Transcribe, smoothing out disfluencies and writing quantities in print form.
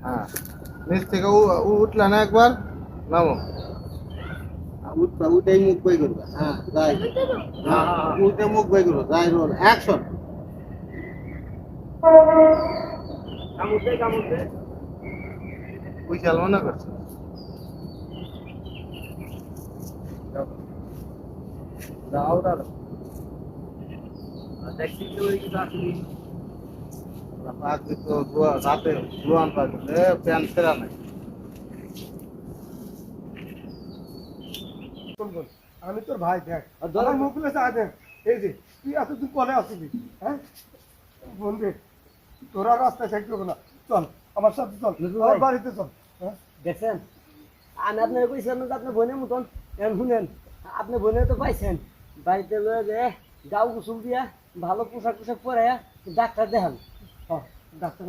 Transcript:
হ্যাঁ, নিচ থেকে উঠলে না একবার, নামো। উঠবা, উঠেই মুখ বই করবা। হ্যাঁ, যাই। হ্যাঁ, উঠে মুখ বই করবো, যাই রোল অ্যাকশন। বিশাল মনে করছো? যাও দাদা, দেখছি তো ওই কিন্তু আসলে পাখি তো রাতে জোয়ান পাখি প্যান্ট ফেরা নাই। কোন কোন? আমি তোর ভাই, দেখ আমার মুখগুলো চা দেখ। এই যে তুই এতদিন পরে আসবি, হ্যাঁ বলবে তোরা রাস্তায় থাকবে না। চল আমার সাথে, চল আমার বাড়িতে চল। হ্যাঁ দেখছেন, আমি আপনার কইছিলাম যে আপনার বোনের মতন এখন শুনেন, আপনি বোনের তো পাইছেন, বাড়িতে লয়ে যে গাও গোসল দিয়া ভালো পোশাক টোশাক পরে ডাক্তার দেখান। হ্যাঁ, ডাক্তার